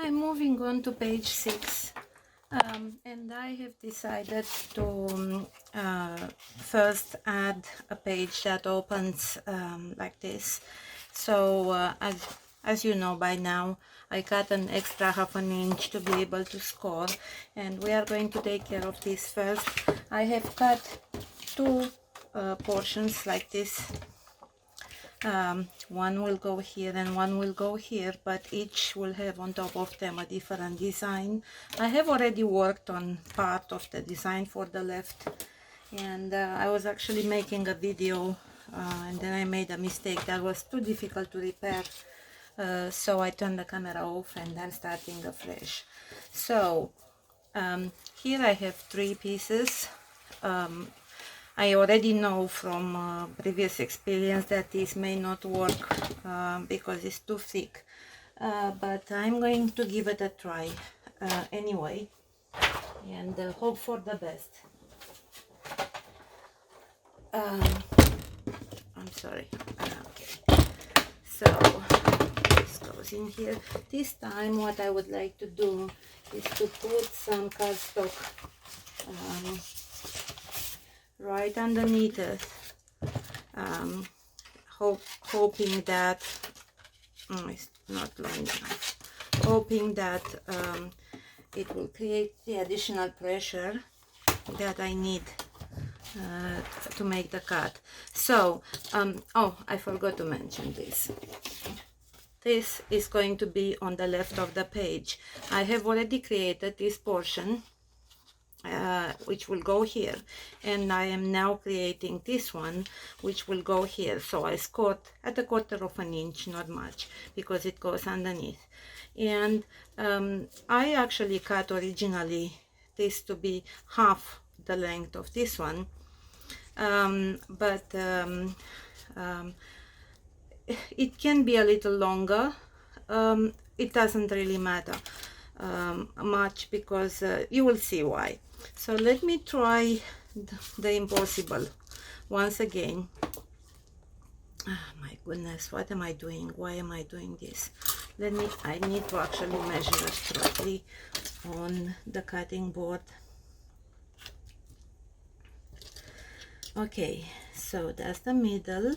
I'm moving on to page 6, and I have decided to first add a page that opens like this. So as you know by now, I cut an extra half an inch to be able to score, and we are going to take care of this first. I have cut two portions like this. One will go here and one will go here, but each will have on top of them a different design. I have already worked on part of the design for the left, and I was actually making a video and then I made a mistake that was too difficult to repair, so I turned the camera off and I'm starting afresh. So here I have 3 pieces. I already know from previous experience that this may not work because it's too thick, but I'm going to give it a try anyway, and hope for the best. I'm sorry. Okay, so this goes in here. This time what I would like to do is to put some cardstock right underneath it, hoping that it's not long enough, hoping that it will create the additional pressure that I need to make the cut. So oh, I forgot to mention this. This is going to be on the left of the page. I have already created this portion which will go here, and I am now creating this one which will go here. So I scored at a quarter of an inch, not much, because it goes underneath. And I actually cut originally this to be half the length of this one, but it can be a little longer. It doesn't really matter much, because you will see why. So let me try the impossible once again. My goodness, what am I doing? Why am I doing this? I need to actually measure it correctly on the cutting board. Okay, so that's the middle,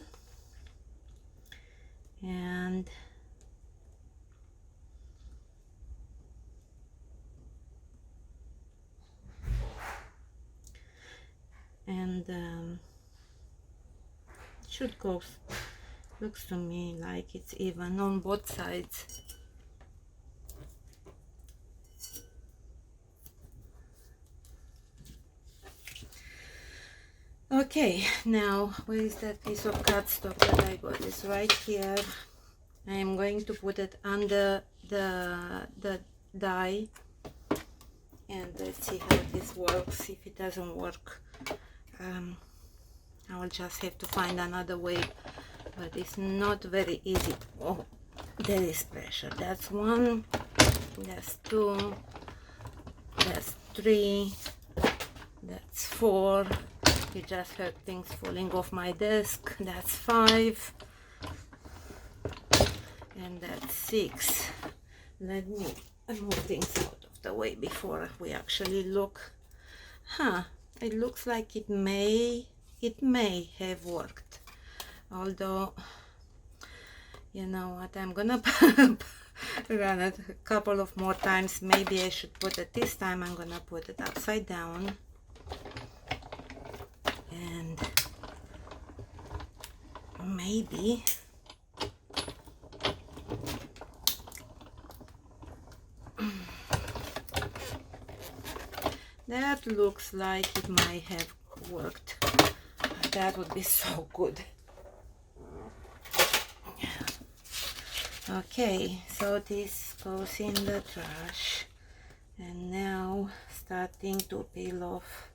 and should go, looks to me like it's even on both sides. Okay, now where is that piece of cardstock that I got? It's right here. I am going to put it under the die, and let's see how this works. If it doesn't work, I will just have to find another way, but it's not very easy. Oh, there is pressure. That's 1, that's 2, that's 3, that's 4. You just heard things falling off my desk. That's 5, and that's 6. Let me move things out of the way before we actually look. It looks like it may have worked, although, you know what, I'm gonna run it a couple of more times. Maybe I should put it this time. I'm gonna put it upside down, and maybe that looks like it might have worked. That would be so good. Okay, so this goes in the trash, and now starting to peel off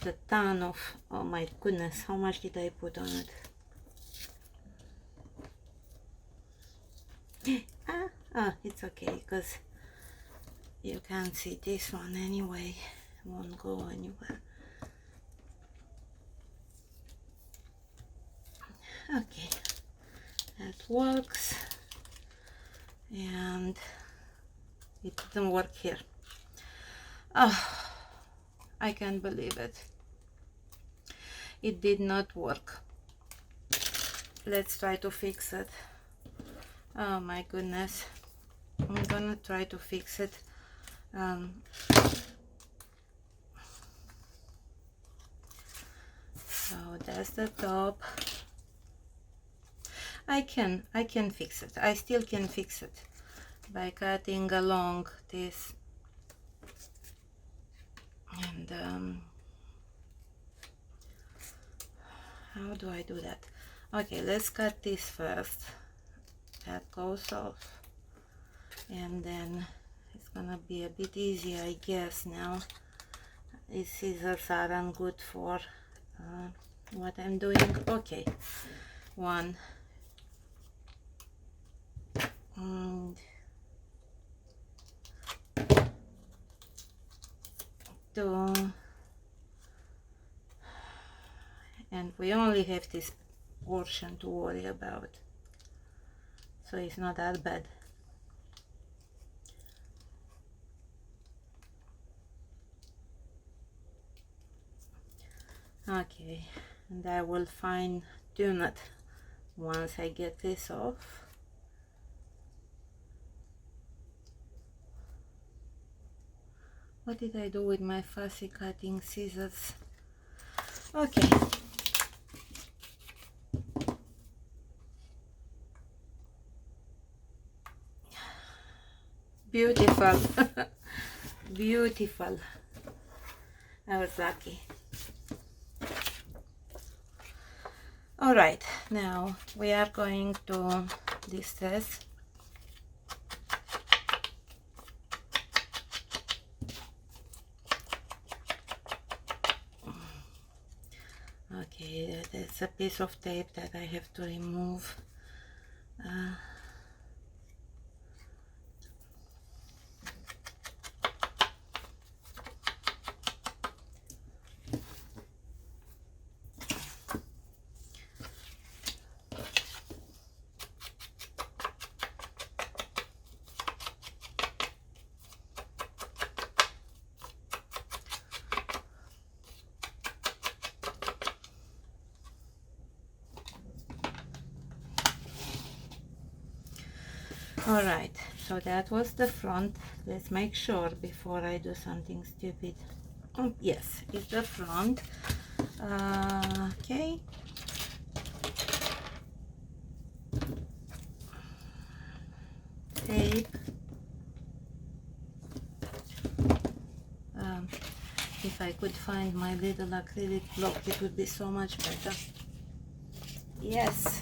the ton of, oh my goodness, how much did I put on it? It's okay, because you can't see this one anyway. It won't go anywhere. Okay, that works. And it didn't work here. Oh, I can't believe it. It did not work. Let's try to fix it. Oh my goodness. I'm gonna try to fix it. So that's the top. I can fix it. I still can fix it by cutting along this, and how do I do that? Okay, let's cut this first. That goes off, and then it's gonna be a bit easier, I guess. Now these scissors aren't good for what I'm doing. Okay, one, and two, and we only have this portion to worry about, so it's not that bad. Okay, and I will fine tune it once I get this off. What did I do with my fussy cutting scissors? Okay. Beautiful. Beautiful. I was lucky. All right, now we are going to distress. Okay, there's a piece of tape that I have to remove. All right, so that was the front. Let's make sure before I do something stupid. Oh, yes, it's the front. Okay. Tape. If I could find my little acrylic block, it would be so much better. Yes.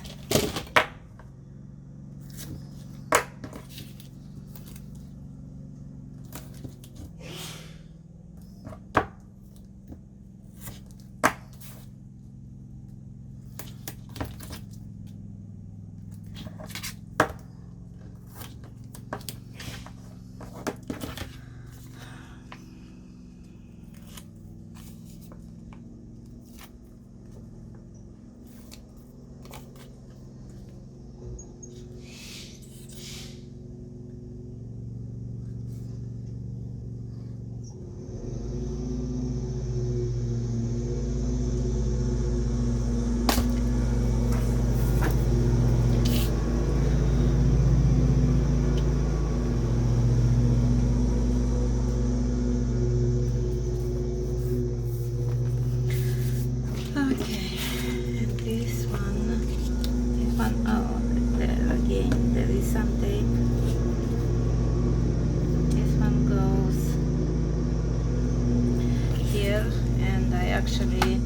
Actually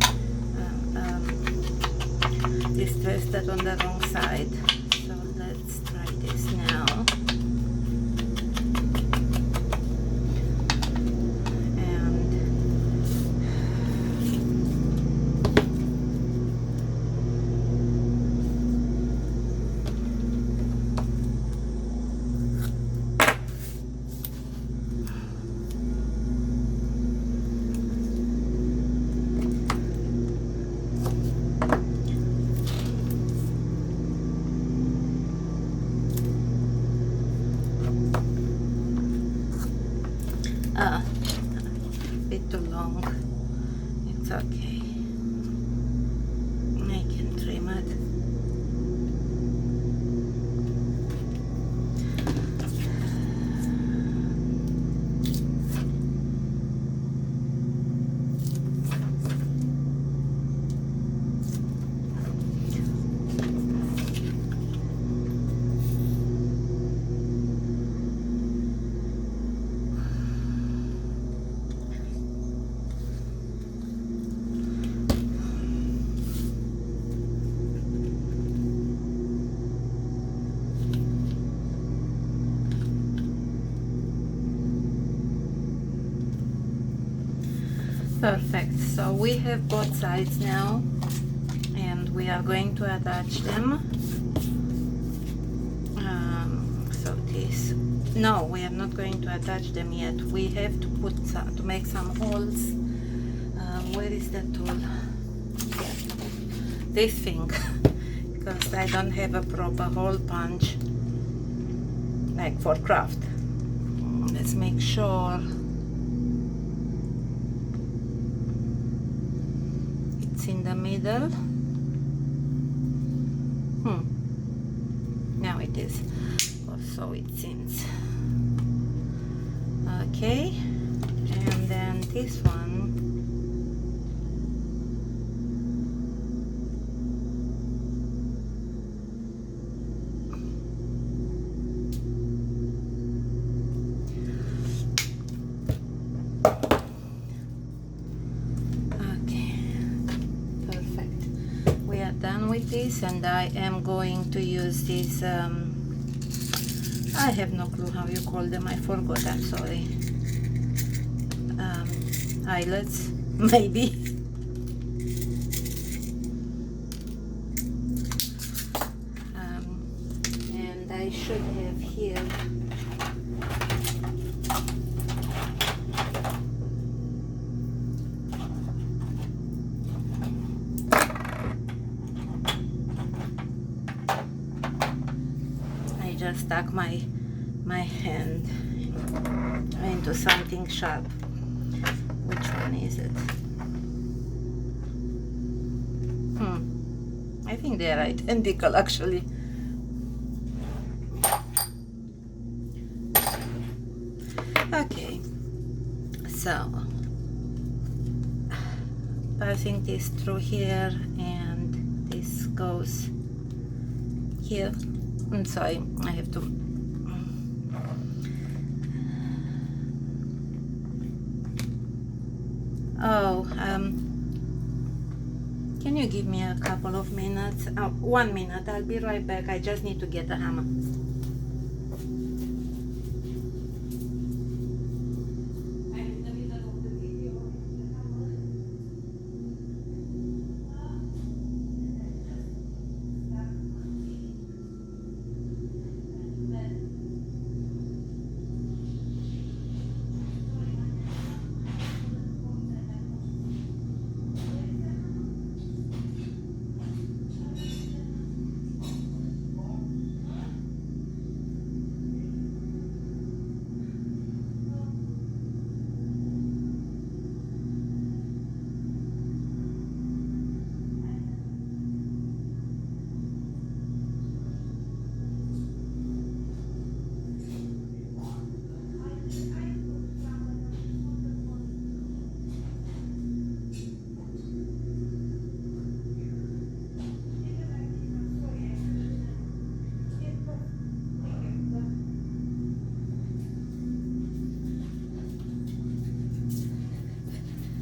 distressed that on the wrong side, so let's try this now. long. It's okay. I can trim it. Perfect. So we have both sides now, and we are going to attach them. So this, no, we are not going to attach them yet. We have to put some, to make some holes. Where is the tool? Yeah. This thing, because I don't have a proper hole punch like for craft. Let's make sure it's in the middle. Now it is, or so it seems. Okay, and then this one. Done with this, and I am going to use these I have no clue how you call them, I forgot, I'm sorry. Eyelets, maybe. And I should have here just stuck my hand into something sharp. Which one is it? I think they are identical actually. Okay, so passing this through here, and this goes here. I'm sorry, I have to. Oh, can you give me a couple of minutes? 1 minute, I'll be right back. I just need to get a hammer.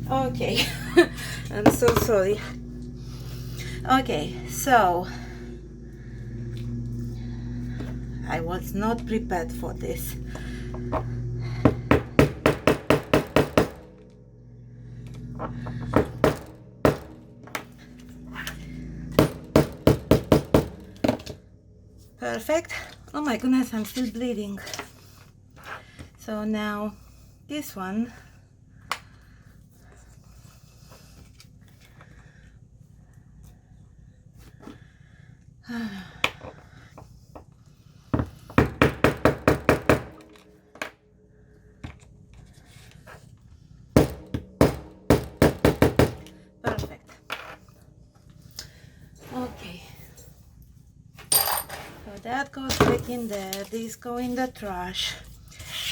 Okay, I'm so sorry. Okay, so I was not prepared for this. Perfect. Oh my goodness, I'm still bleeding. So now this one. that goes back in there. These go in the trash.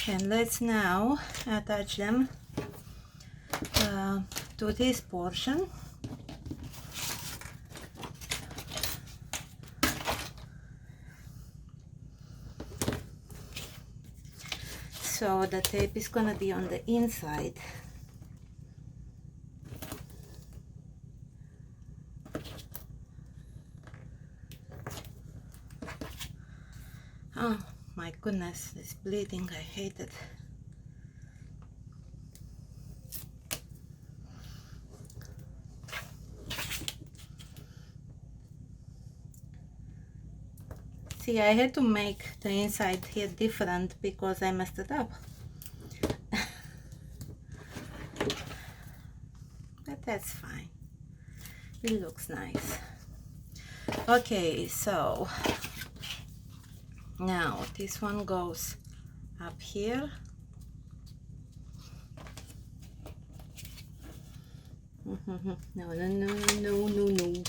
And let's now attach them to this portion. So the tape is gonna be on the inside. Oh my goodness, it's bleeding. I hate it. See, I had to make the inside here different because I messed it up. But that's fine. It looks nice. Okay, so now this one goes up here. No, no, no, no, no, no.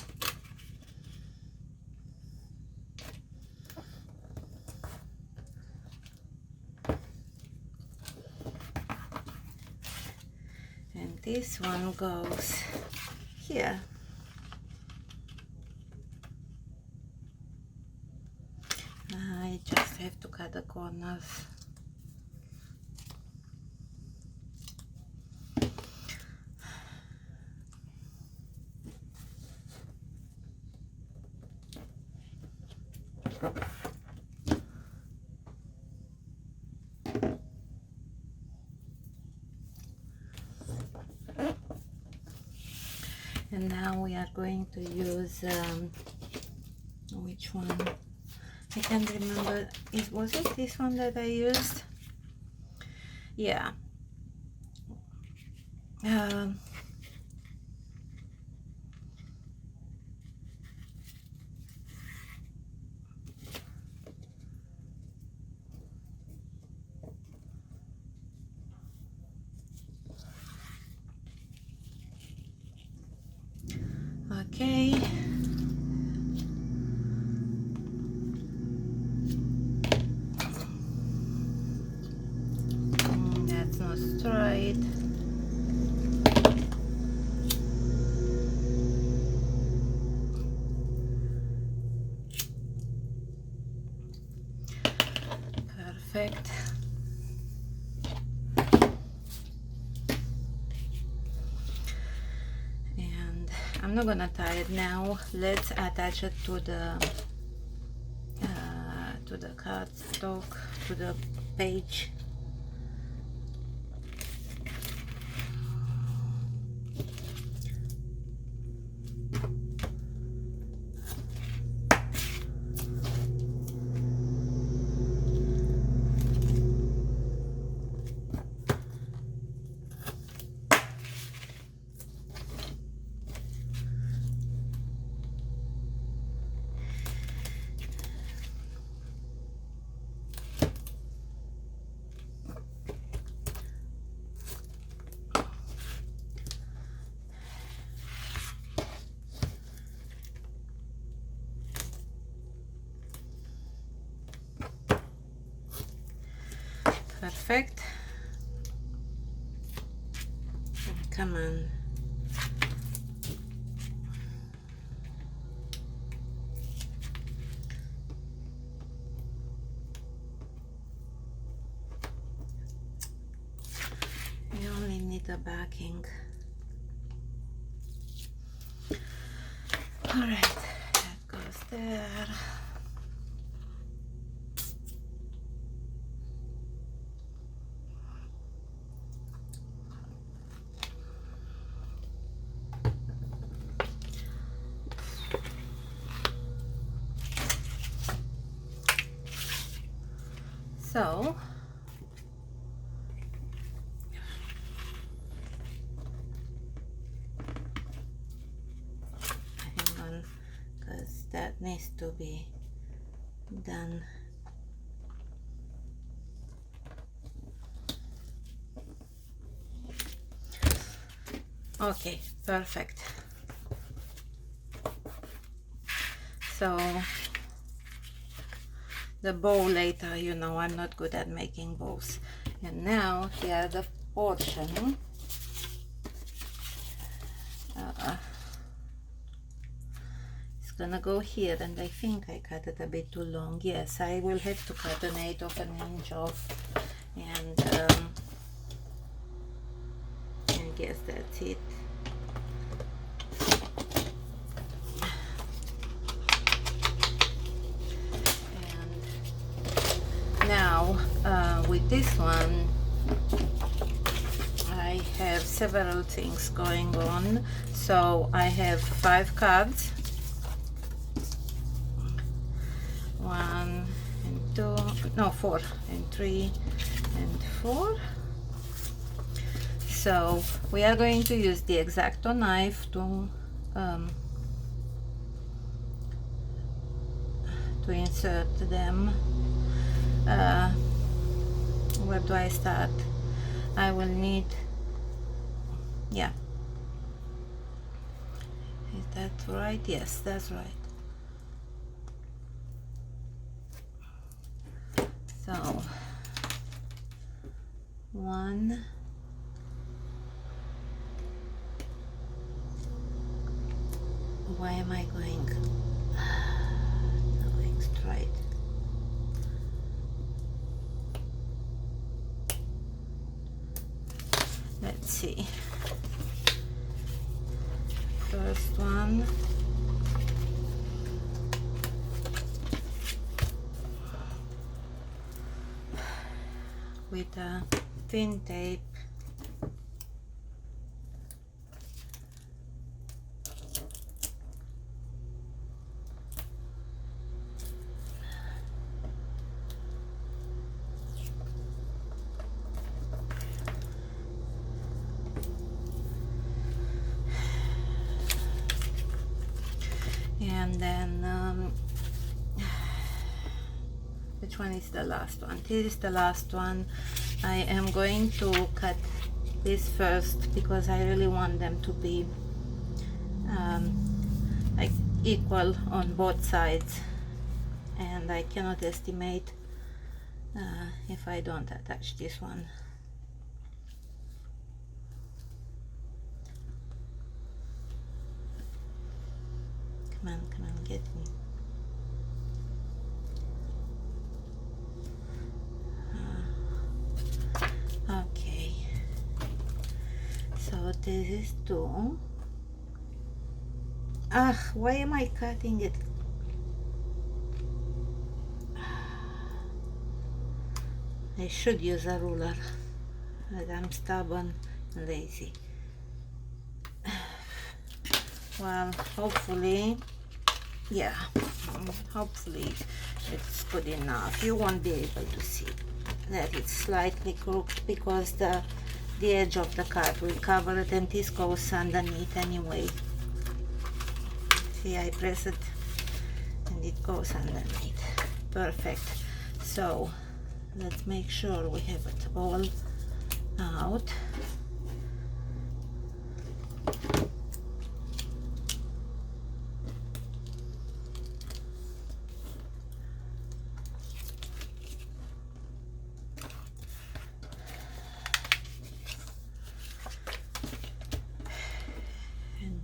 And this one goes here. I just have to cut the corners. And now we are going to use which one? I can't remember. Was it this one that I used? Yeah. Okay. That's not straight. Perfect. And I'm not gonna tie it now. Let's attach it to the cardstock, to the page. Perfect. Come on. You only need the backing. All right, that goes there. So hang on, because that needs to be done. Okay, perfect. So the bow later. You know, I'm not good at making bows. And now the other portion. It's gonna go here, and I think I cut it a bit too long. Yes, I will have to cut an 1/8 of an inch off, and I guess that's it. And now with this one, I have several things going on. So I have 5 cards. 1 and 2, no, 4 and 3 and 4. So we are going to use the X-Acto knife to insert them. Where do I start? I will need, yeah, is that right? Yes, that's right. So 1, why am I going straight? Let's see. First one. With a thin tape. And then which one is the last one? This is the last one. I am going to cut this first because I really want them to be like equal on both sides, and I cannot estimate if I don't attach this one. Come on, get me. Okay, so this is 2. Why am I cutting it? I should use a ruler, but I'm stubborn and lazy. Well, hopefully, yeah, hopefully it's good enough. You won't be able to see that it's slightly crooked because the edge of the card will cover it, and this goes underneath anyway. See, I press it and it goes underneath. Perfect. So let's make sure we have it all out.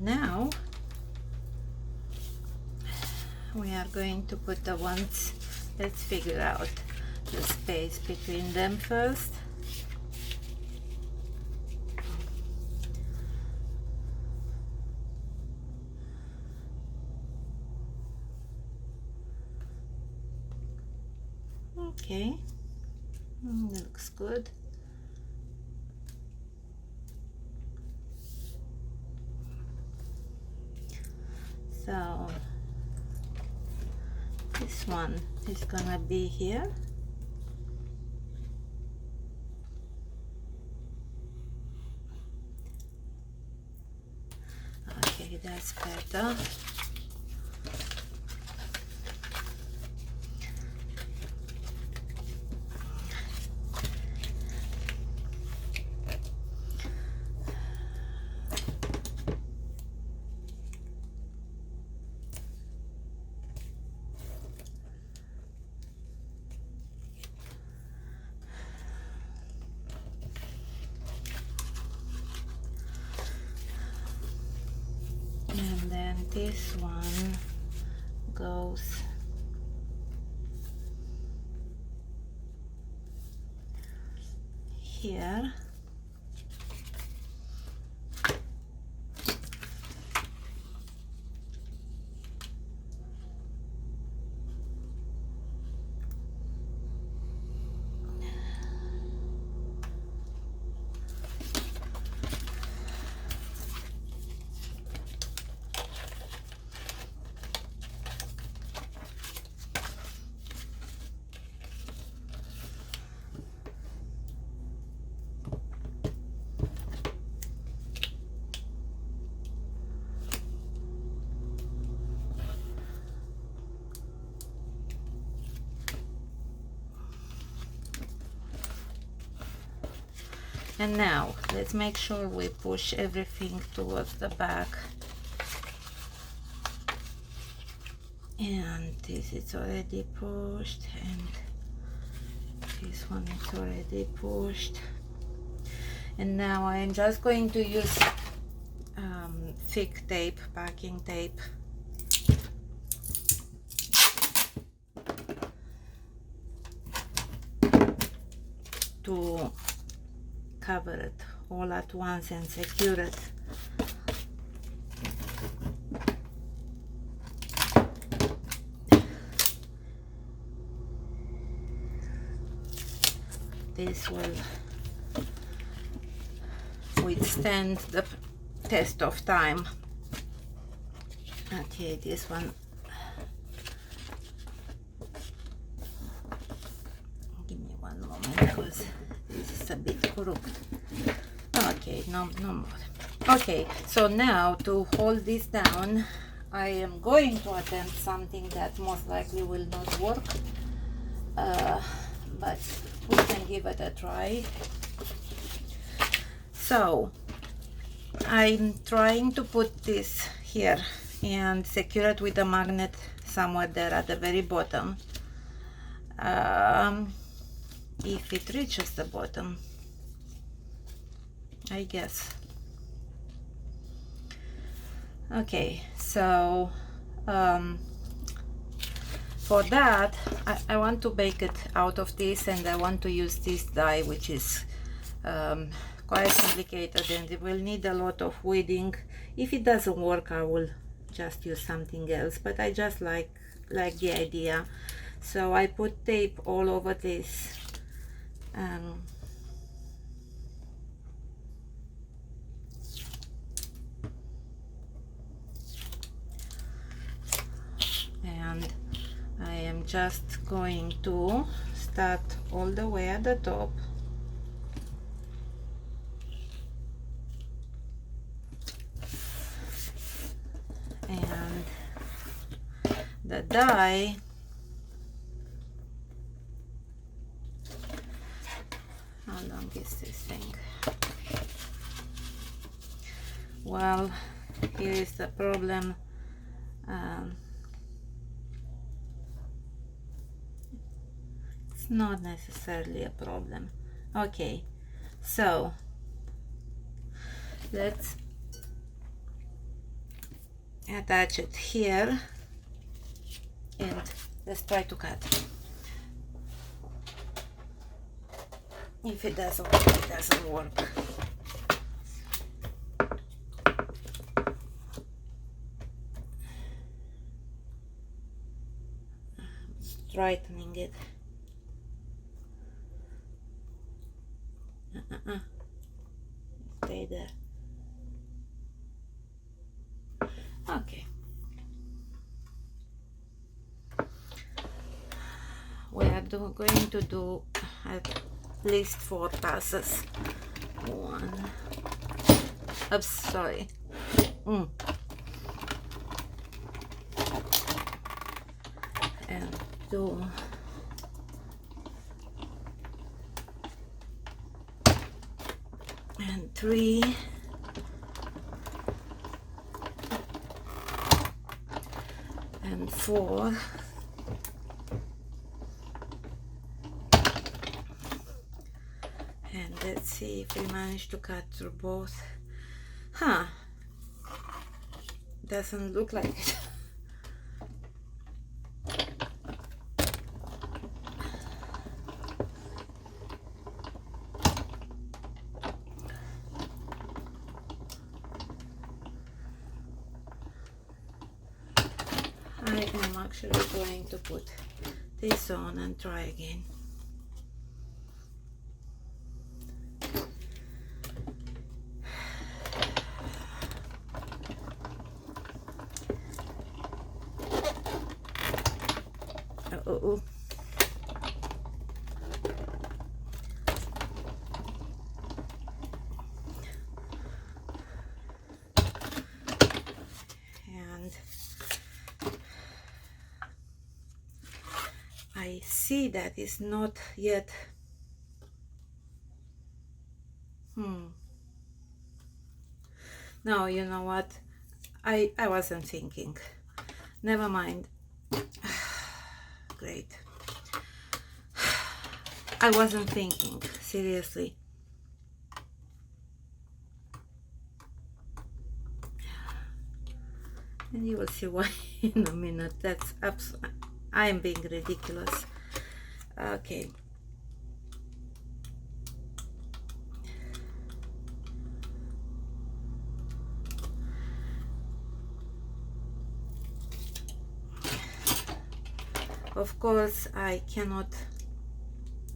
Now we are going to put the ones, let's figure out the space between them first. Okay, that looks good. So this one is gonna be here. Okay, that's better. this one goes here. And now let's make sure we push everything towards the back. And this is already pushed, and this one is already pushed. And now I am just going to use thick tape, packing tape, to cover it all at once and secure it. This will withstand the test of time. Okay, this one, give me one moment because this is a bit crooked. Okay, no more. Okay, so now to hold this down, I am going to attempt something that most likely will not work, but we can give it a try. So I'm trying to put this here and secure it with a magnet somewhere there at the very bottom. If it reaches the bottom, I guess. Okay, so for that I want to bake it out of this, and I want to use this die, which is quite complicated and it will need a lot of weeding. If it doesn't work, I will just use something else, but I just like the idea. So I put tape all over this. And I am just going to start all the way at the top, and the die how long is this thing? Well, here is the problem. It's not necessarily a problem. Okay, so let's attach it here and let's try to cut. If it doesn't work, it doesn't work. Straightening it. Stay there. Okay. We are going to do at least 4 passes. One. Oops, sorry. And 2. And 3. And 4. And let's see if we manage to cut through both. doesn't look like it. I am actually going to put this on and try again. Uh-oh. And I see that it's not yet. No, you know what? I wasn't thinking. Never mind. Great. I wasn't thinking, seriously. And you will see why in a minute. That's absolutely, I am being ridiculous. Okay. Of course, I cannot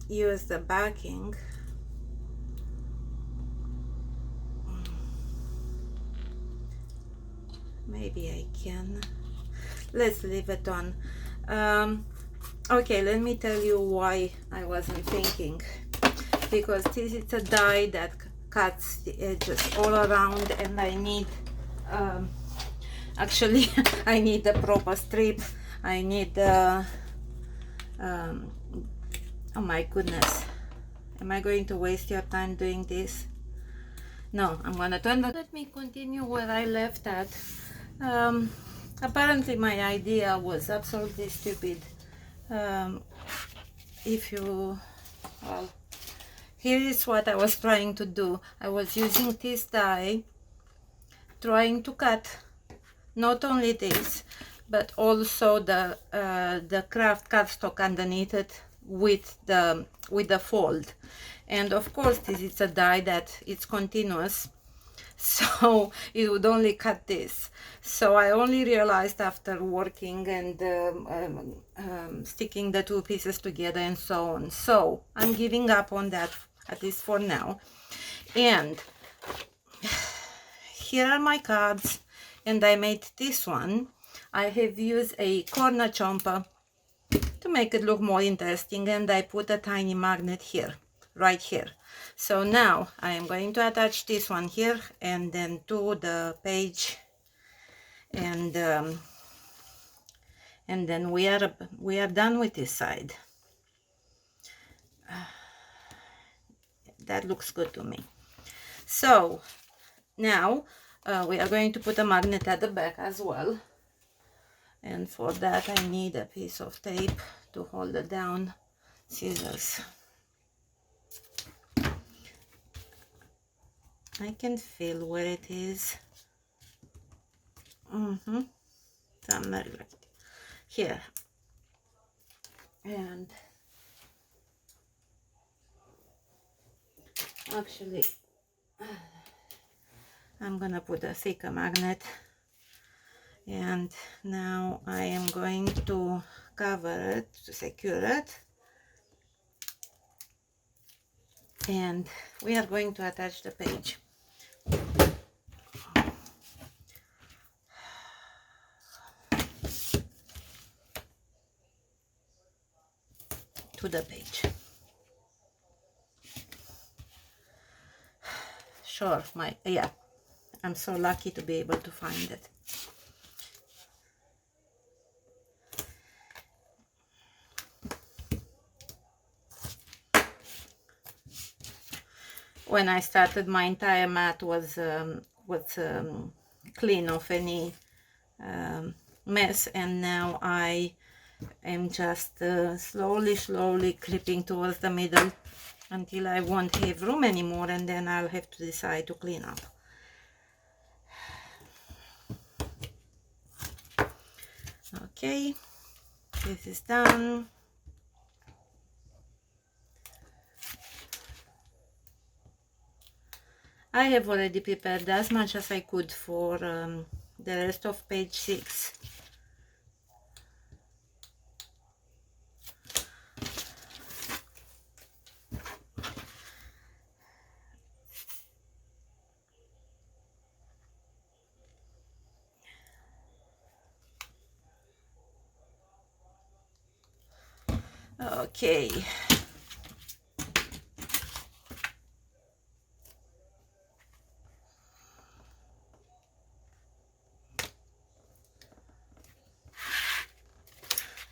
use the backing. Maybe I can. Let's leave it on. Okay, let me tell you why I wasn't thinking. Because this is a die that cuts the edges all around, and I need actually I need a proper strip. I need oh my goodness, am I going to waste your time doing this? No, I'm gonna turn the... Let me continue where I left at. Apparently my idea was absolutely stupid. If you... well, here is what I was trying to do. I was using this die, trying to cut not only this, but also the craft cardstock underneath it with the fold. And of course this is a die that it's continuous, so it would only cut this. So I only realized after working and sticking the two pieces together and so on. So I'm giving up on that, at least for now. And here are my cards, and I made this one. I have used a corner chomper to make it look more interesting, and I put a tiny magnet here, right here. So now I am going to attach this one here and then to the page, and then we are done with this side. That looks good to me. So now we are going to put a magnet at the back as well, and for that I need a piece of tape to hold it down. Scissors. I can feel where it is. Somewhere right here. And actually I'm gonna put a thicker magnet, and now I am going to cover it to secure it, and we are going to attach the page. To the page. Sure, yeah, I'm so lucky to be able to find it. When I started, my entire mat was clean of any mess, and now I am just slowly creeping towards the middle until I won't have room anymore, and then I'll have to decide to clean up. Okay, this is done. I have already prepared as much as I could for the rest of page 6. Okay.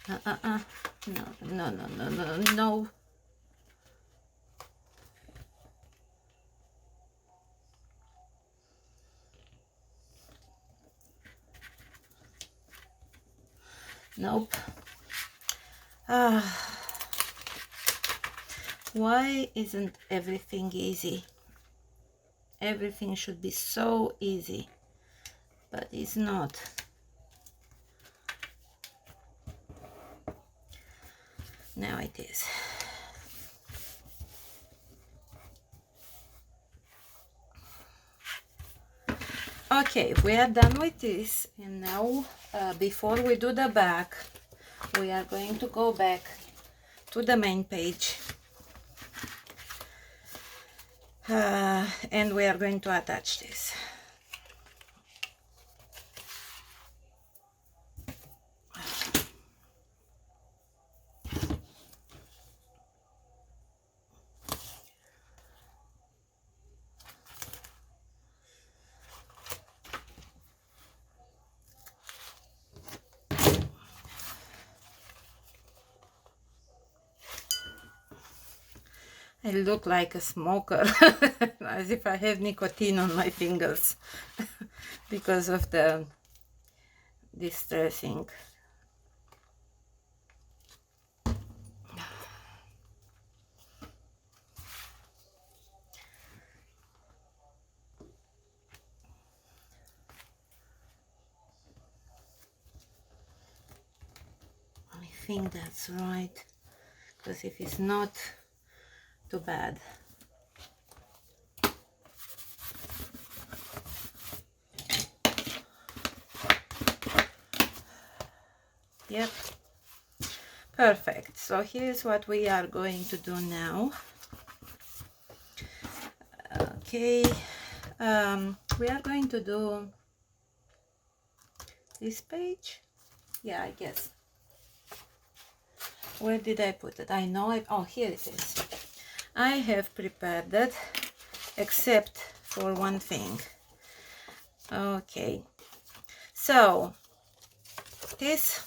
No, no, no, no, no, no. Nope. Why isn't everything easy? Everything should be so easy, but it's not. Now it is. Okay, we are done with this, and now before we do the back, we are going to go back to the main page, and we are going to attach this. I look like a smoker, as if I have nicotine on my fingers because of the distressing. I think that's right, because if it's not, too bad. Yep, perfect. So here's what we are going to do now. Okay, we are going to do this page. Yeah, I guess. Where did I put it? I know it. Oh, here it is. I have prepared it, except for one thing. Okay, so this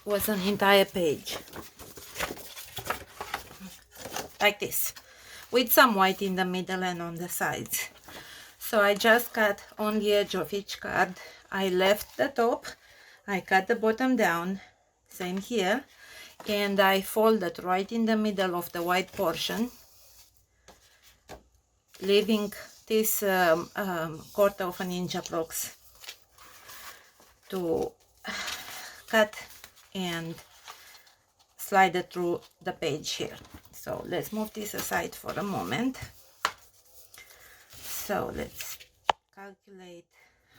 was an entire page like this, with some white in the middle and on the sides. So I just cut on the edge of each card. I left the top, I cut the bottom down, same here, and I folded right in the middle of the white portion, leaving this quarter of an inch approx to cut and slide it through the page here. So let's move this aside for a moment. So let's calculate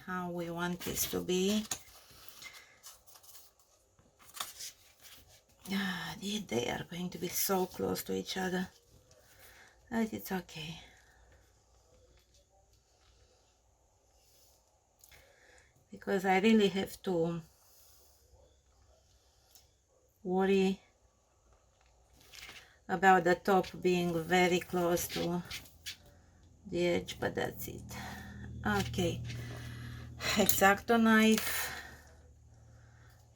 how we want this to be. They are going to be so close to each other, but it's okay. Because I really have to worry about the top being very close to the edge, but that's it. Okay, X-Acto knife.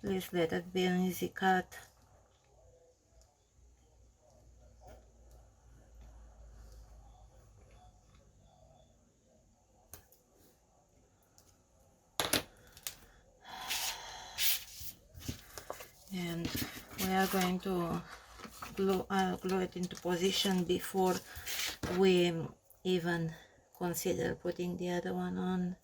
Please let it be an easy cut. And we are going to glue it into position before we even consider putting the other one on.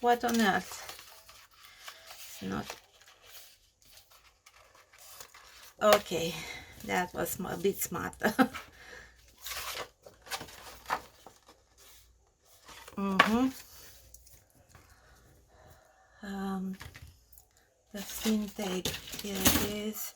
What on earth? It's not. Okay, that was a bit smarter. The thin tape, here it is.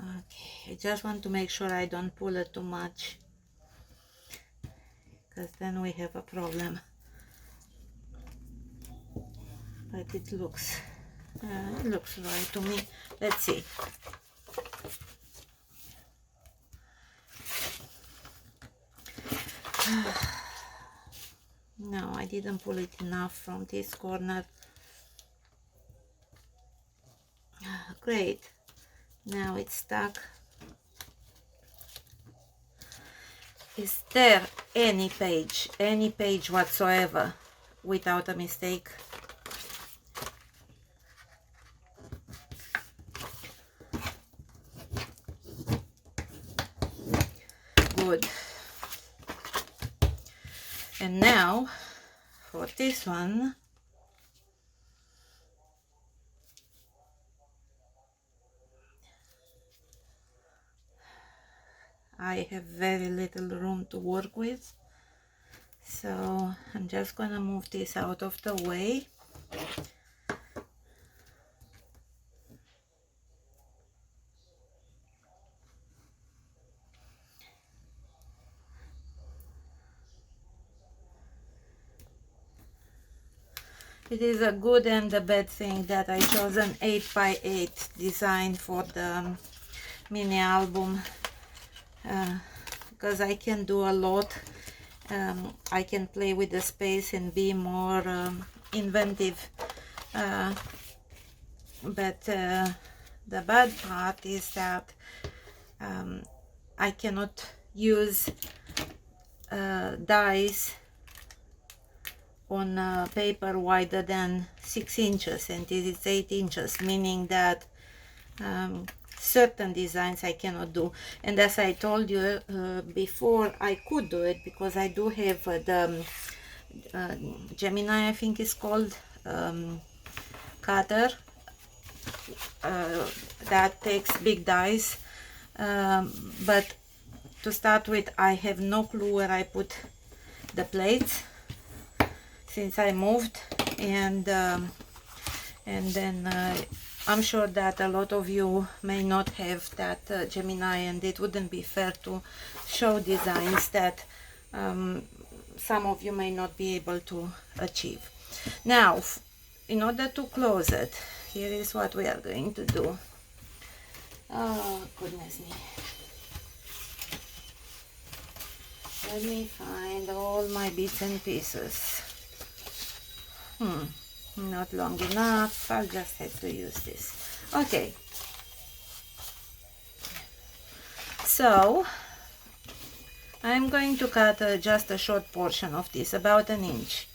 Okay, I just want to make sure I don't pull it too much, because then we have a problem. But it looks right to me. Let's see. No, I didn't pull it enough from this corner. Great. Now it's stuck. Is there any page whatsoever without a mistake? Good. And now for this one, I have very little room to work with, so I'm just gonna move this out of the way. It is a good and a bad thing that I chose an 8x8 design for the mini album, because I can do a lot. I can play with the space and be more inventive, but the bad part is that I cannot use dies on paper wider than 6 inches, and it is 8 inches, meaning that certain designs I cannot do. And as I told you before, I could do it because I do have the Gemini, I think it's called, cutter that takes big dies, but to start with, I have no clue where I put the plates since I moved, and then I'm sure that a lot of you may not have that Gemini, and it wouldn't be fair to show designs that some of you may not be able to achieve. Now, in order to close it, here is what we are going to do. Oh, goodness me. Let me find all my bits and pieces. Not long enough. I'll just have to use this. Okay. So, I'm going to cut just a short portion of this, about 1 inch.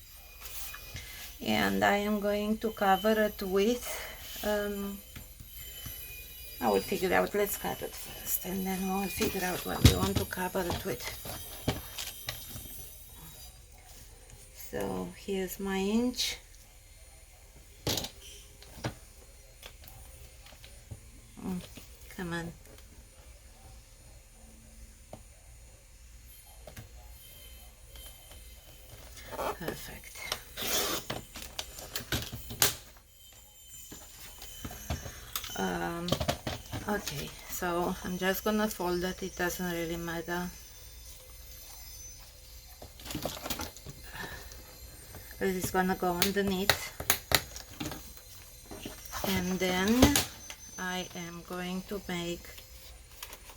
And I am going to cover it with, I will figure out, let's cut it first, and then we'll figure out what we want to cover it with. So, here's my inch. Come on. Perfect. Okay, so I'm just gonna fold it. It doesn't really matter. It's gonna go underneath. And then I am going to make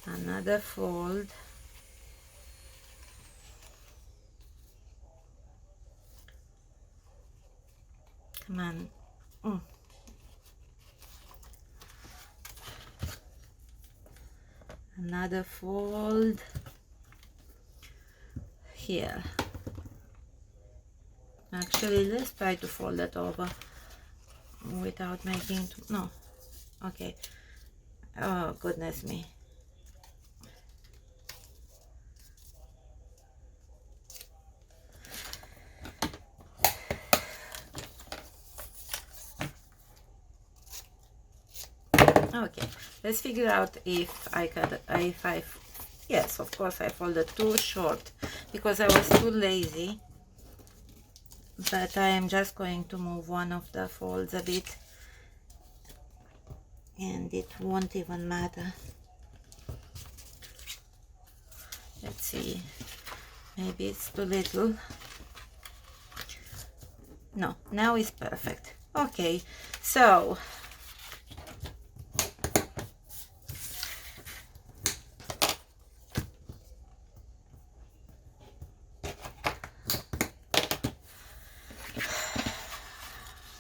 another fold. Come on. Another fold here. Actually, let's try to fold it over without making no. Okay. Oh goodness me. Okay, let's figure out if I could, yes, of course I folded too short because I was too lazy, but I am just going to move one of the folds a bit and it won't even matter. Let's see, maybe it's too little. No, now it's perfect. Okay, so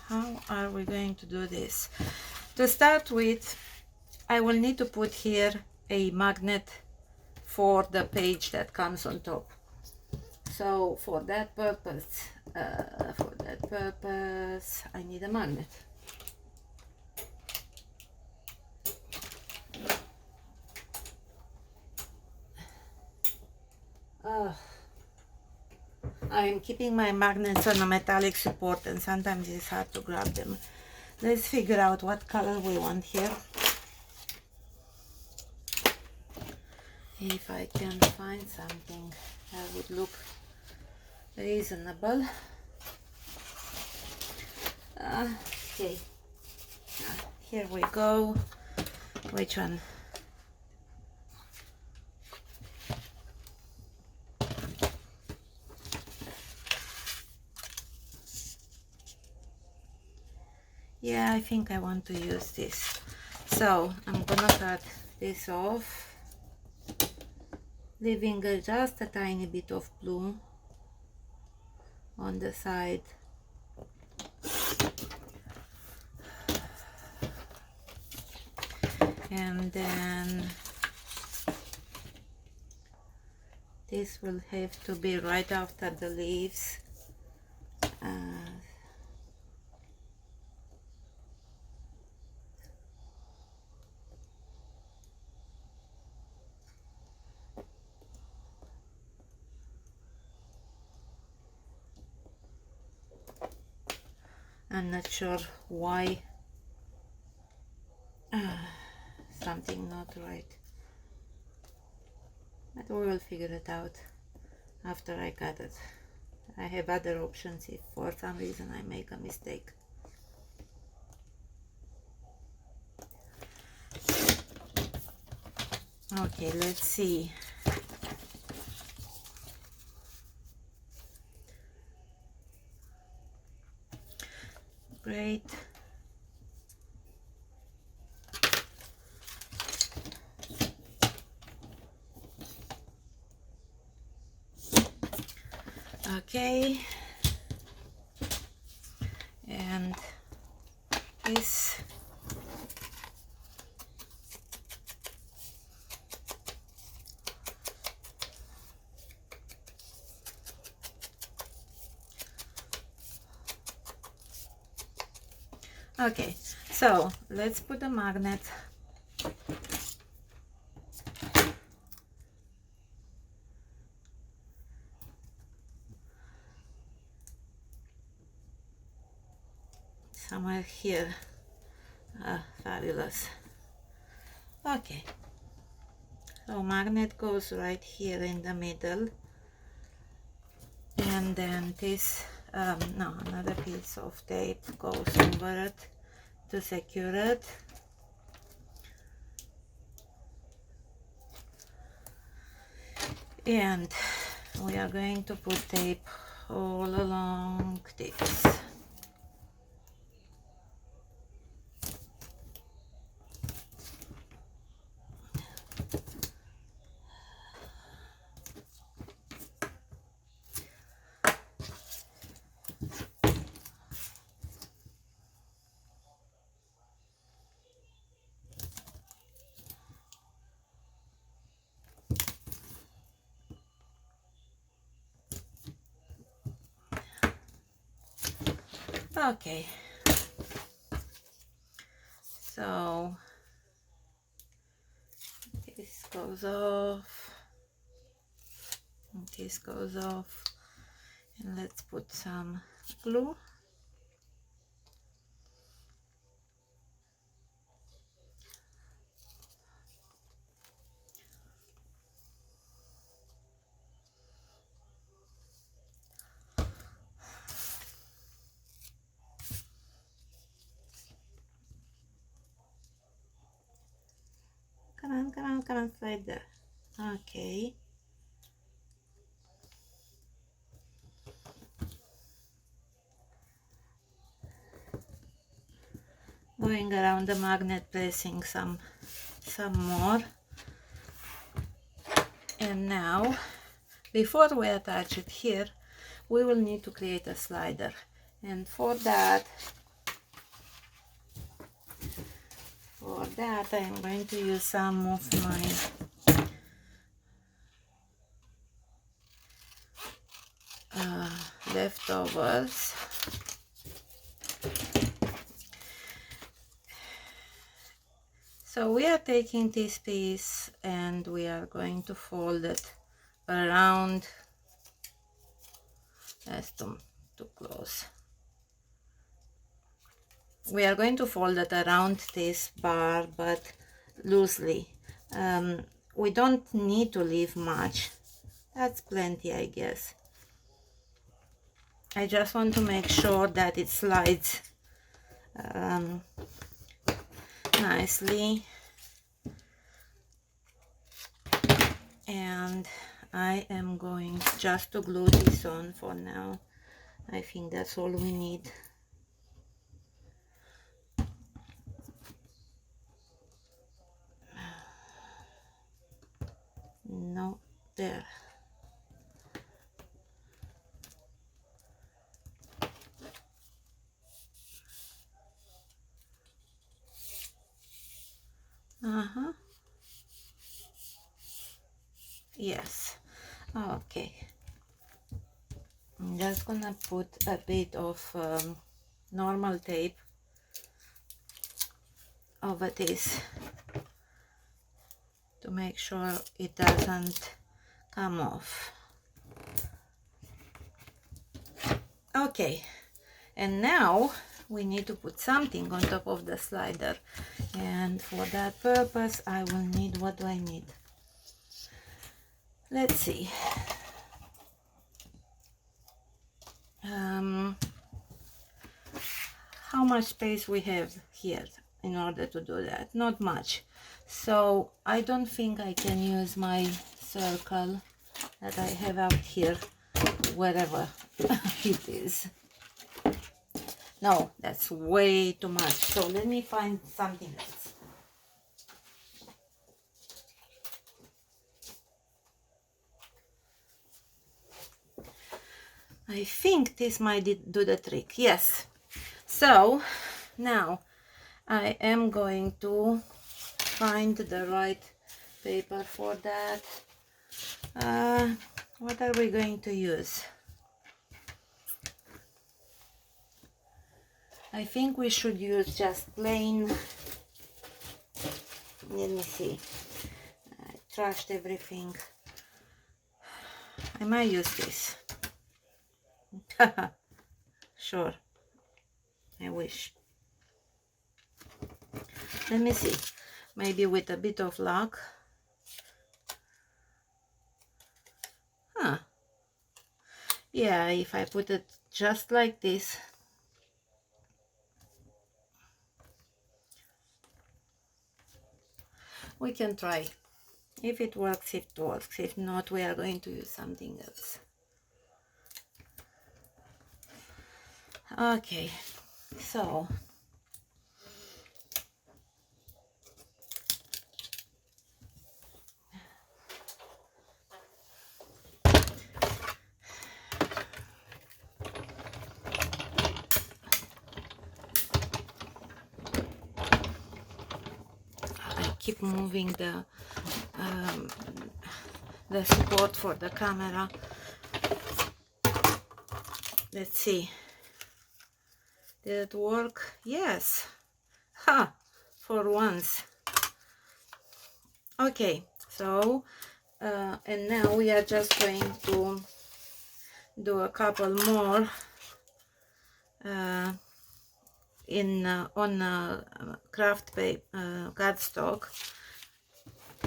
how are we going to do this? To start with, I will need to put here a magnet for the page that comes on top. So for that purpose, I need a magnet. I am keeping my magnets on a metallic support and sometimes it's hard to grab them. Let's figure out what color we want here. If I can find something that would look reasonable. Okay, here we go. Which one? Yeah, I think I want to use this. So I'm gonna cut this off, leaving just a tiny bit of blue on the side. And then this will have to be right after the leaves. I'm not sure why. Something not right. But we will figure it out after I cut it. I have other options if for some reason I make a mistake. Okay, let's see. Great. Okay. And this. Okay, so let's put a magnet. Somewhere here. Fabulous. Okay, so magnet goes right here in the middle, and then this no, another piece of tape goes over it to secure it. And we are going to put tape all along this. Okay, so this goes off, and this goes off, and let's put some glue. Come on, slide there. Okay. Going around the magnet, pressing some more. And now, before we attach it here, we will need to create a slider. And for that I'm going to use some of my leftovers. So we are taking this piece and we are going to fold it around. That's too close. We are going to fold it around this bar, but loosely. We don't need to leave much. That's plenty, I guess. I just want to make sure that it slides nicely. And I am going just to glue this on for now. I think that's all we need. No, there. Yes. Okay. I'm just gonna put a bit of normal tape over this to make sure it doesn't come off. Okay, and now we need to put something on top of the slider, and for that purpose I will need, what do I need? Let's see. How much space we have here in order to do that? Not much. So I don't think I can use my circle that I have out here, wherever it is. No, that's way too much. So let me find something else. I think this might do the trick. Yes. So now I am going to find the right paper for that. What are we going to use? I think we should use just plain. Let me see. I trashed everything. I might use this. Sure. I wish. Let me see. Maybe with a bit of luck. Yeah, if I put it just like this. We can try. If it works, it works. If not, we are going to use something else. Okay, so I keep moving the support for the camera. Let's see. Did it work? Yes. Ha! For once. Okay, so and now we are just going to do a couple more on craft paper cardstock,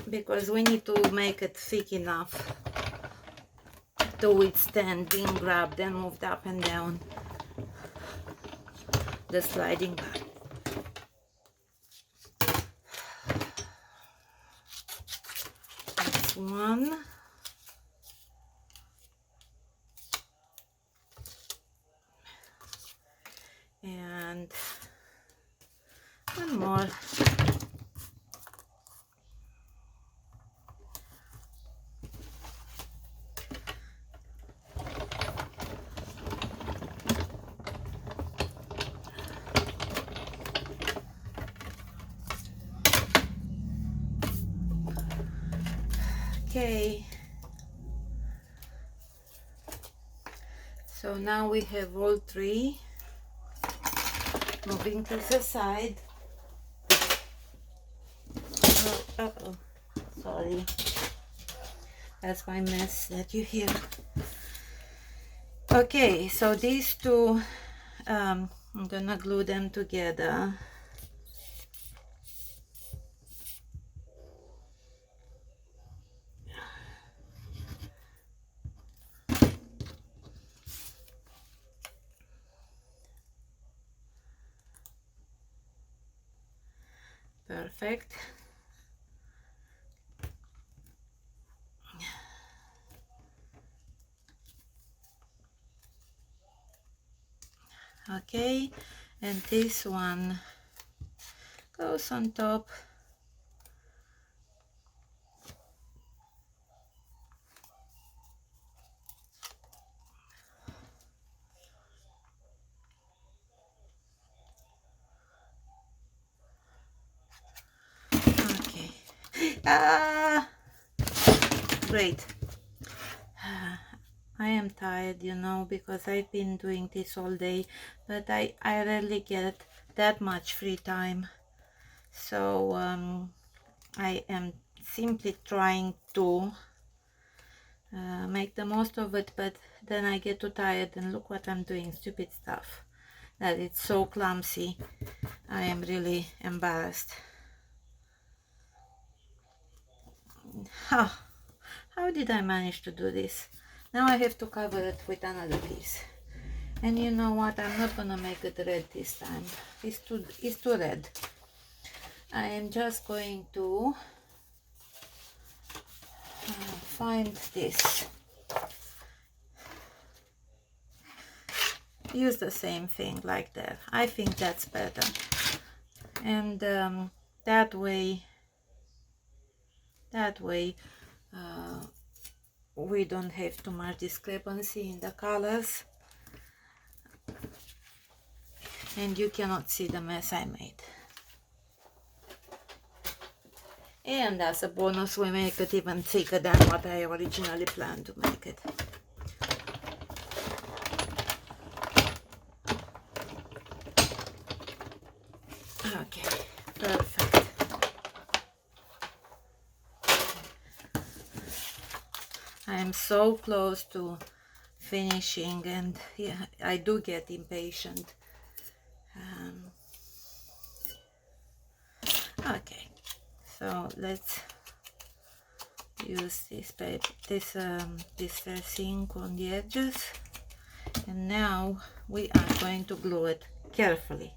because we need to make it thick enough to withstand being grabbed and moved up and down the sliding bar. That's one. And one more. Okay, so now we have all three. Moving to the side. Uh-oh, sorry, that's my mess that you hear. Okay, so these two, I'm gonna glue them together. Perfect. Okay, and this one goes on top. Okay. Great. I am tired, you know, because I've been doing this all day, but I rarely get that much free time. So I am simply trying to make the most of it, but then I get too tired and look what I'm doing, stupid stuff. That it's so clumsy. I am really embarrassed. How did I manage to do this? Now I have to cover it with another piece. And you know what? I'm not gonna make it red this time. It's too red. I am just going to find this. Use the same thing like that. I think that's better. And that way we don't have too much discrepancy in the colors, and you cannot see the mess I made. And as a bonus, we make it even thicker than what I originally planned to make it. Okay, perfect. I am so close to finishing, and yeah, I do get impatient. Okay, so let's use this paper, this first ink on the edges, and now we are going to glue it carefully.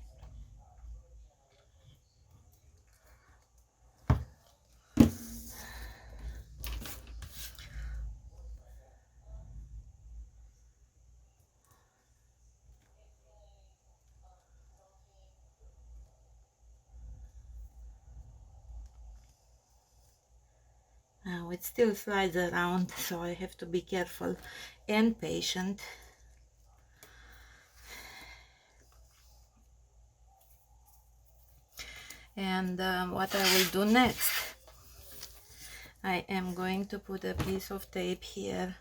Now it still slides around, so I have to be careful and patient. And what I will do next, I am going to put a piece of tape here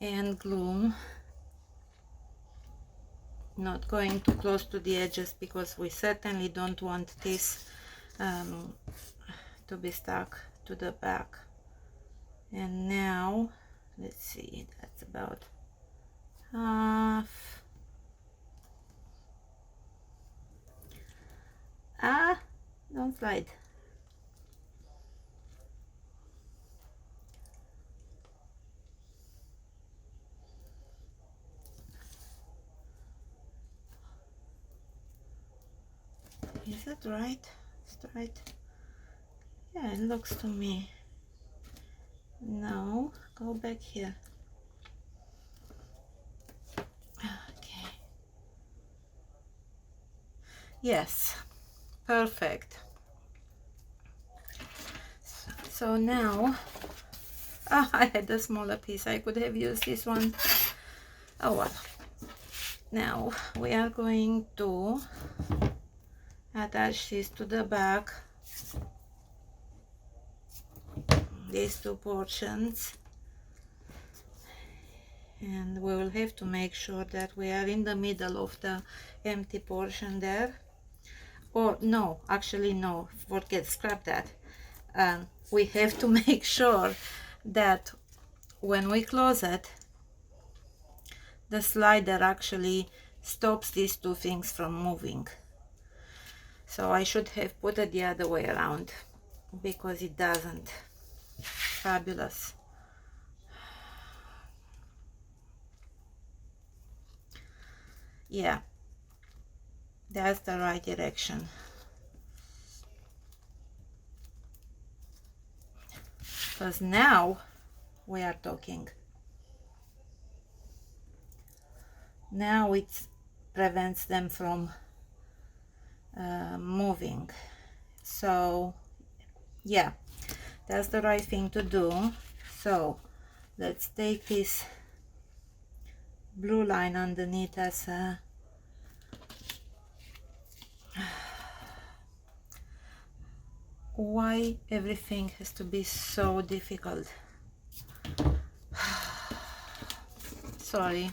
and glue. Not going too close to the edges because we certainly don't want this to be stuck to the back. And now let's see, that's about half. Don't slide. Is that right? Is that right? Yeah, it looks to me. No, go back here. Okay. Yes, perfect. So now, I had a smaller piece. I could have used this one. Oh well. Now we are going to attach this to the back, these two portions, and we will have to make sure that we are in the middle of the empty portion there. Or no, actually no, forget, scrap that. We have to make sure that when we close it, the slider actually stops these two things from moving. So I should have put it the other way around because it doesn't. Fabulous. Yeah, that's the right direction. Because now we are talking. Now it prevents them from moving. So yeah, that's the right thing to do. So let's take this blue line underneath as a why everything has to be so difficult. Sorry,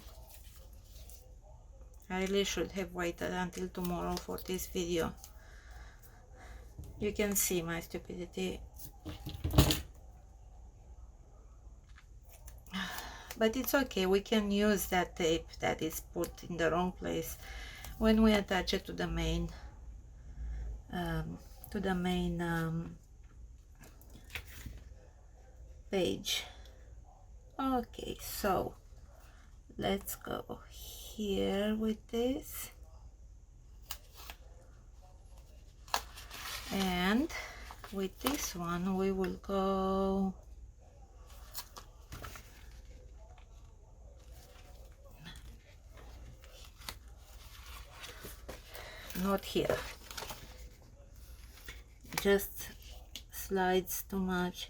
I really should have waited until tomorrow for this video. You can see my stupidity. But it's okay, we can use that tape that is put in the wrong place when we attach it to the main page. Okay, so let's go here with this, and with this one we will go not here, just slides too much.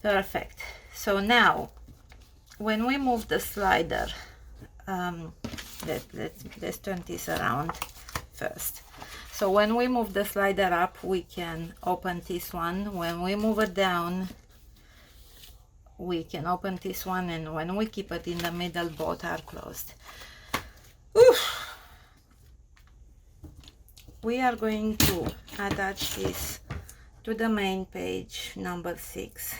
Perfect. So now when we move the slider, let's turn this around first. So when we move the slider up, we can open this one. When we move it down, we can open this one, and when we keep it in the middle, both are closed. Oof. We are going to attach this to the main page, number 6.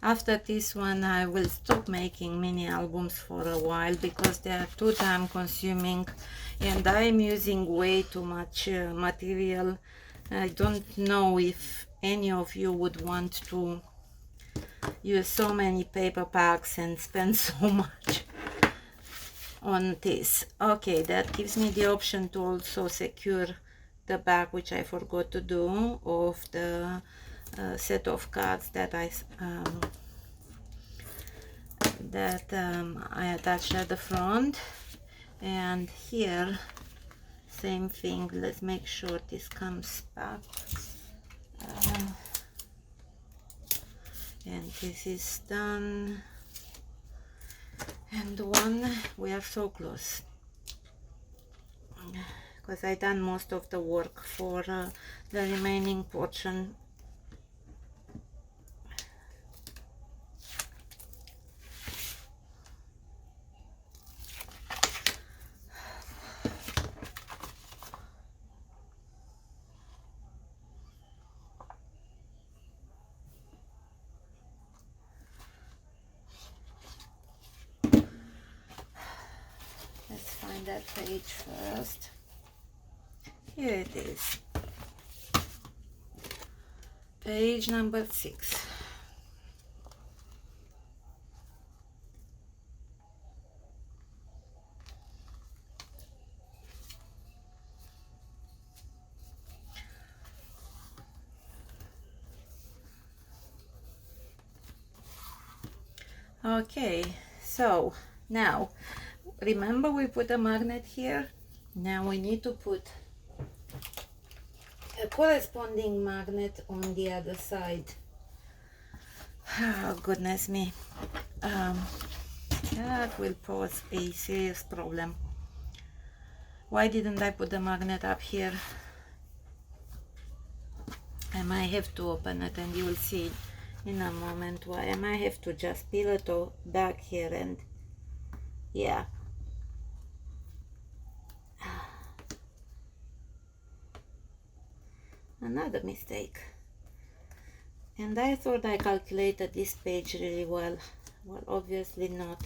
After this one, I will stop making mini albums for a while because they are too time consuming and I am using way too much material. I don't know if any of you would want to use so many paper packs and spend so much on this. Okay, that gives me the option to also secure the back, which I forgot to do, of the set of cards that I attached at the front. And here same thing, let's make sure this comes back And this is done. And one, we are so close, because I done most of the work for the remaining portion. Let's find that page first. Here it is. Page number 6. Okay, so now remember we put a magnet here. Now we need to put a corresponding magnet on the other side. Oh goodness me, that will pose a serious problem. Why didn't I put the magnet up here? I might have to open it, and you will see in a moment why. I might have to just peel it back here, and yeah. Another mistake. And I thought I calculated this page really well. Well, obviously not.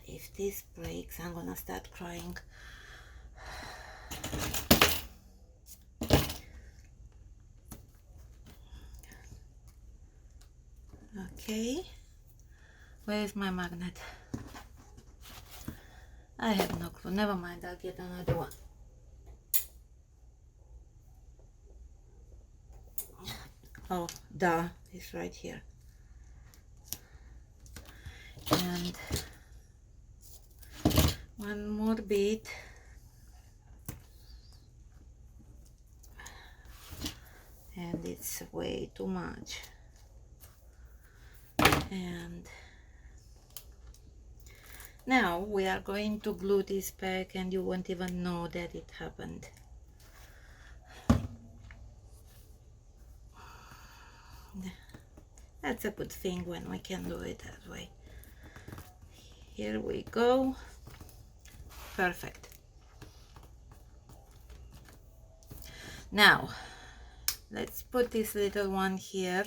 If this breaks, I'm gonna start crying. Okay, where is my magnet? I have no clue. Never mind, I'll get another one. Oh, duh, it's right here. And one more bit. And it's way too much. And now we are going to glue this back, and you won't even know that it happened. That's a good thing when we can do it that way. Here we go. Perfect. Now let's put this little one here,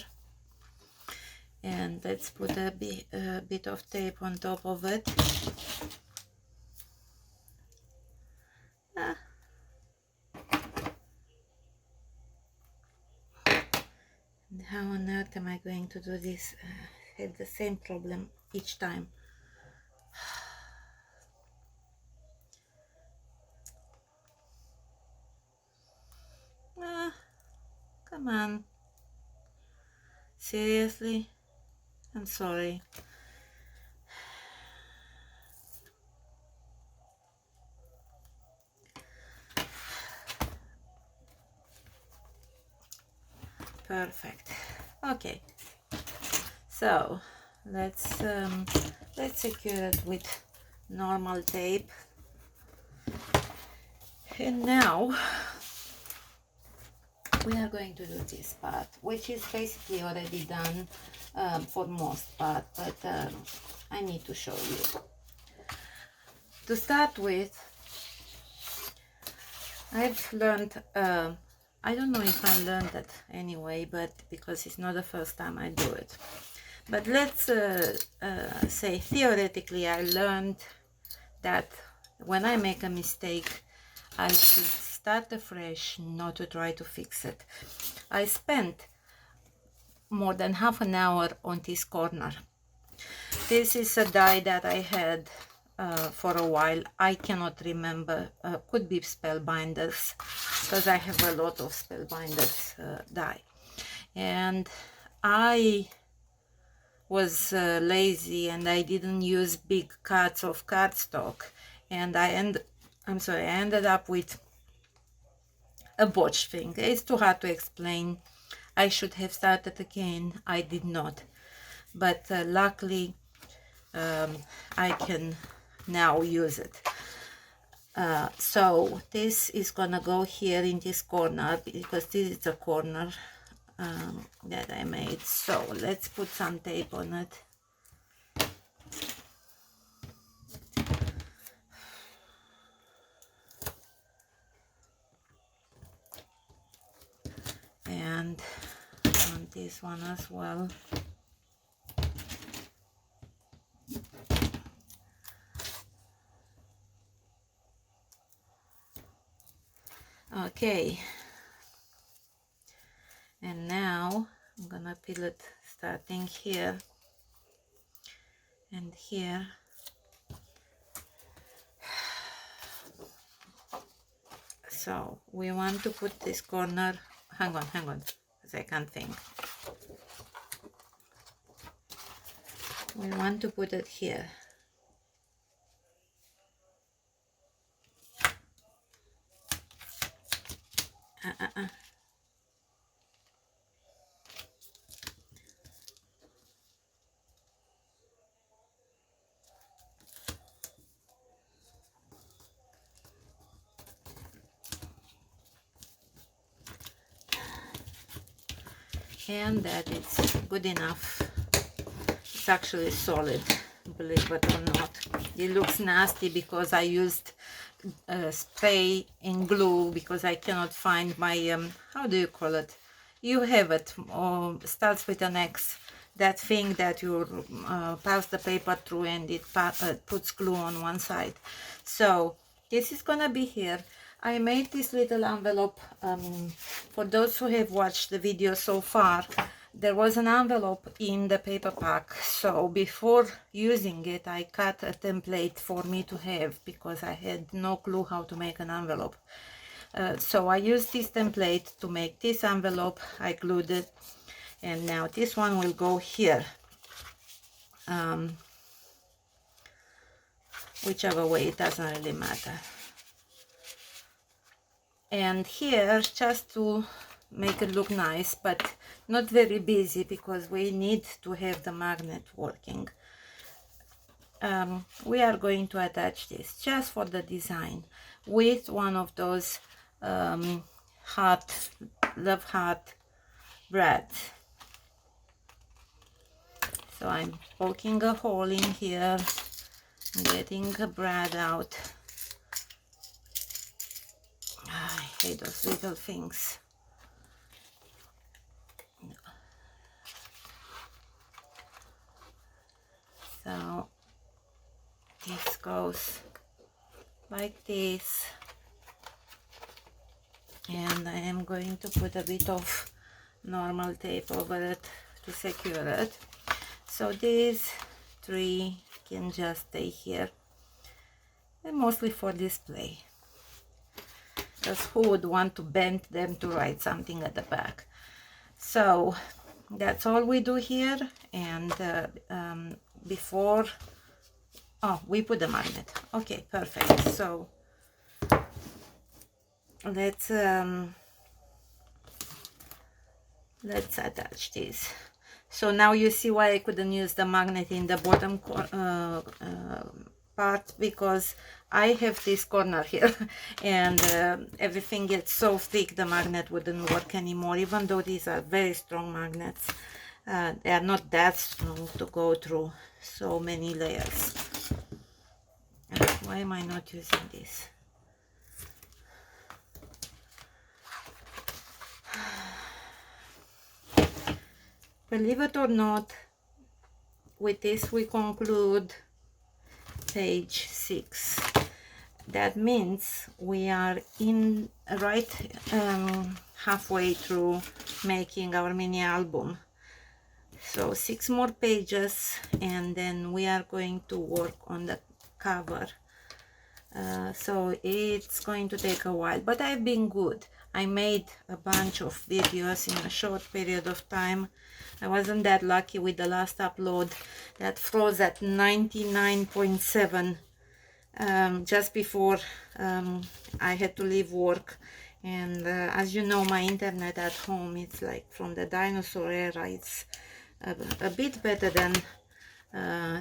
and let's put a bit of tape on top of it. And how on earth am I going to do this? I have the same problem each time. Come on. Seriously? I'm sorry. Perfect. Okay. So let's secure it with normal tape. And now we are going to do this part, which is basically already done for most part, but I need to show you. To start with, I've learned, I don't know if I learned that anyway, but because it's not the first time I do it. But let's say theoretically I learned that when I make a mistake, I should start afresh, not to try to fix it. I spent more than half an hour on this corner. This is a die that I had for a while. I cannot remember, could be spellbinders, because I have a lot of spellbinders die. And I was lazy, and I didn't use big cuts of cardstock, and I ended up with a botched thing. It's too hard to explain. I should have started again. I did not, but luckily I can now use it. So this is gonna go here in this corner, because this is the corner that I made. So let's put some tape on it. And on this one as well. Okay, and now I'm gonna peel it starting here and here. So we want to put this corner, hang on, because I can't think. We want to put it here. And that it's good enough. It's actually solid, believe it or not. It looks nasty because I used spray and glue, because I cannot find my how do you call it? You have it, or starts with an X, that thing that you pass the paper through and it puts glue on one side. So this is gonna be here. I made this little envelope. For those who have watched the video so far, there was an envelope in the paper pack, so before using it I cut a template for me to have, because I had no clue how to make an envelope. So I used this template to make this envelope. I glued it, and now this one will go here, whichever way, it doesn't really matter. And here, just to make it look nice but not very busy, because we need to have the magnet working, we are going to attach this just for the design with one of those love heart brads. So I'm poking a hole in here, getting a brad out. I hate those little things. So this goes like this, and I am going to put a bit of normal tape over it to secure it. So these three can just stay here, and mostly for display, because who would want to bend them to write something at the back? So that's all we do here. And before, oh, we put the magnet. Okay, perfect. So let's attach this. So now you see why I couldn't use the magnet in the bottom part, because I have this corner here and everything gets so thick the magnet wouldn't work anymore, even though these are very strong magnets. They are not that strong to go through so many layers. Why am I not using this? Believe it or not, with this we conclude page 6. That means we are in right halfway through making our mini album. So 6 more pages, and then we are going to work on the cover. So it's going to take a while, but I've been good. I made a bunch of videos in a short period of time. I wasn't that lucky with the last upload that froze at 99.7 just before I had to leave work, And as you know, my internet at home, it's like from the dinosaur era. It's a bit better than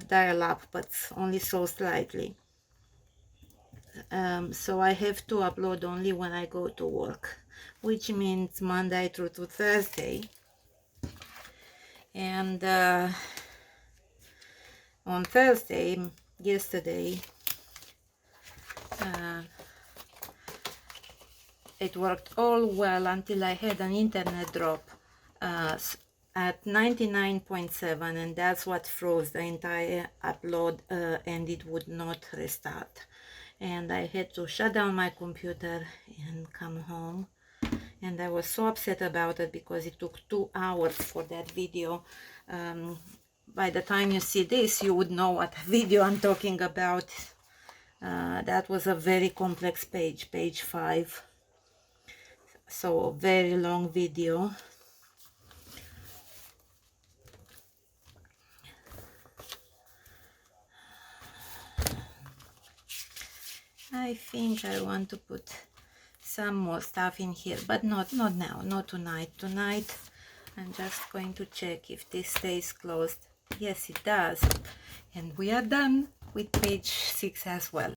dial-up, but only so slightly. So I have to upload only when I go to work, which means Monday through to Thursday. And on Thursday, yesterday, it worked all well until I had an internet drop at 99.7, and that's what froze the entire upload, and it would not restart. And I had to shut down my computer and come home. And I was so upset about it because it took 2 hours for that video. By the time you see this, you would know what video I'm talking about. That was a very complex page, page 5. So a very long video. I think I want to put some more stuff in here, but not now, not tonight. Tonight I'm just going to check if this stays closed. Yes, it does. And we are done with page 6 as well.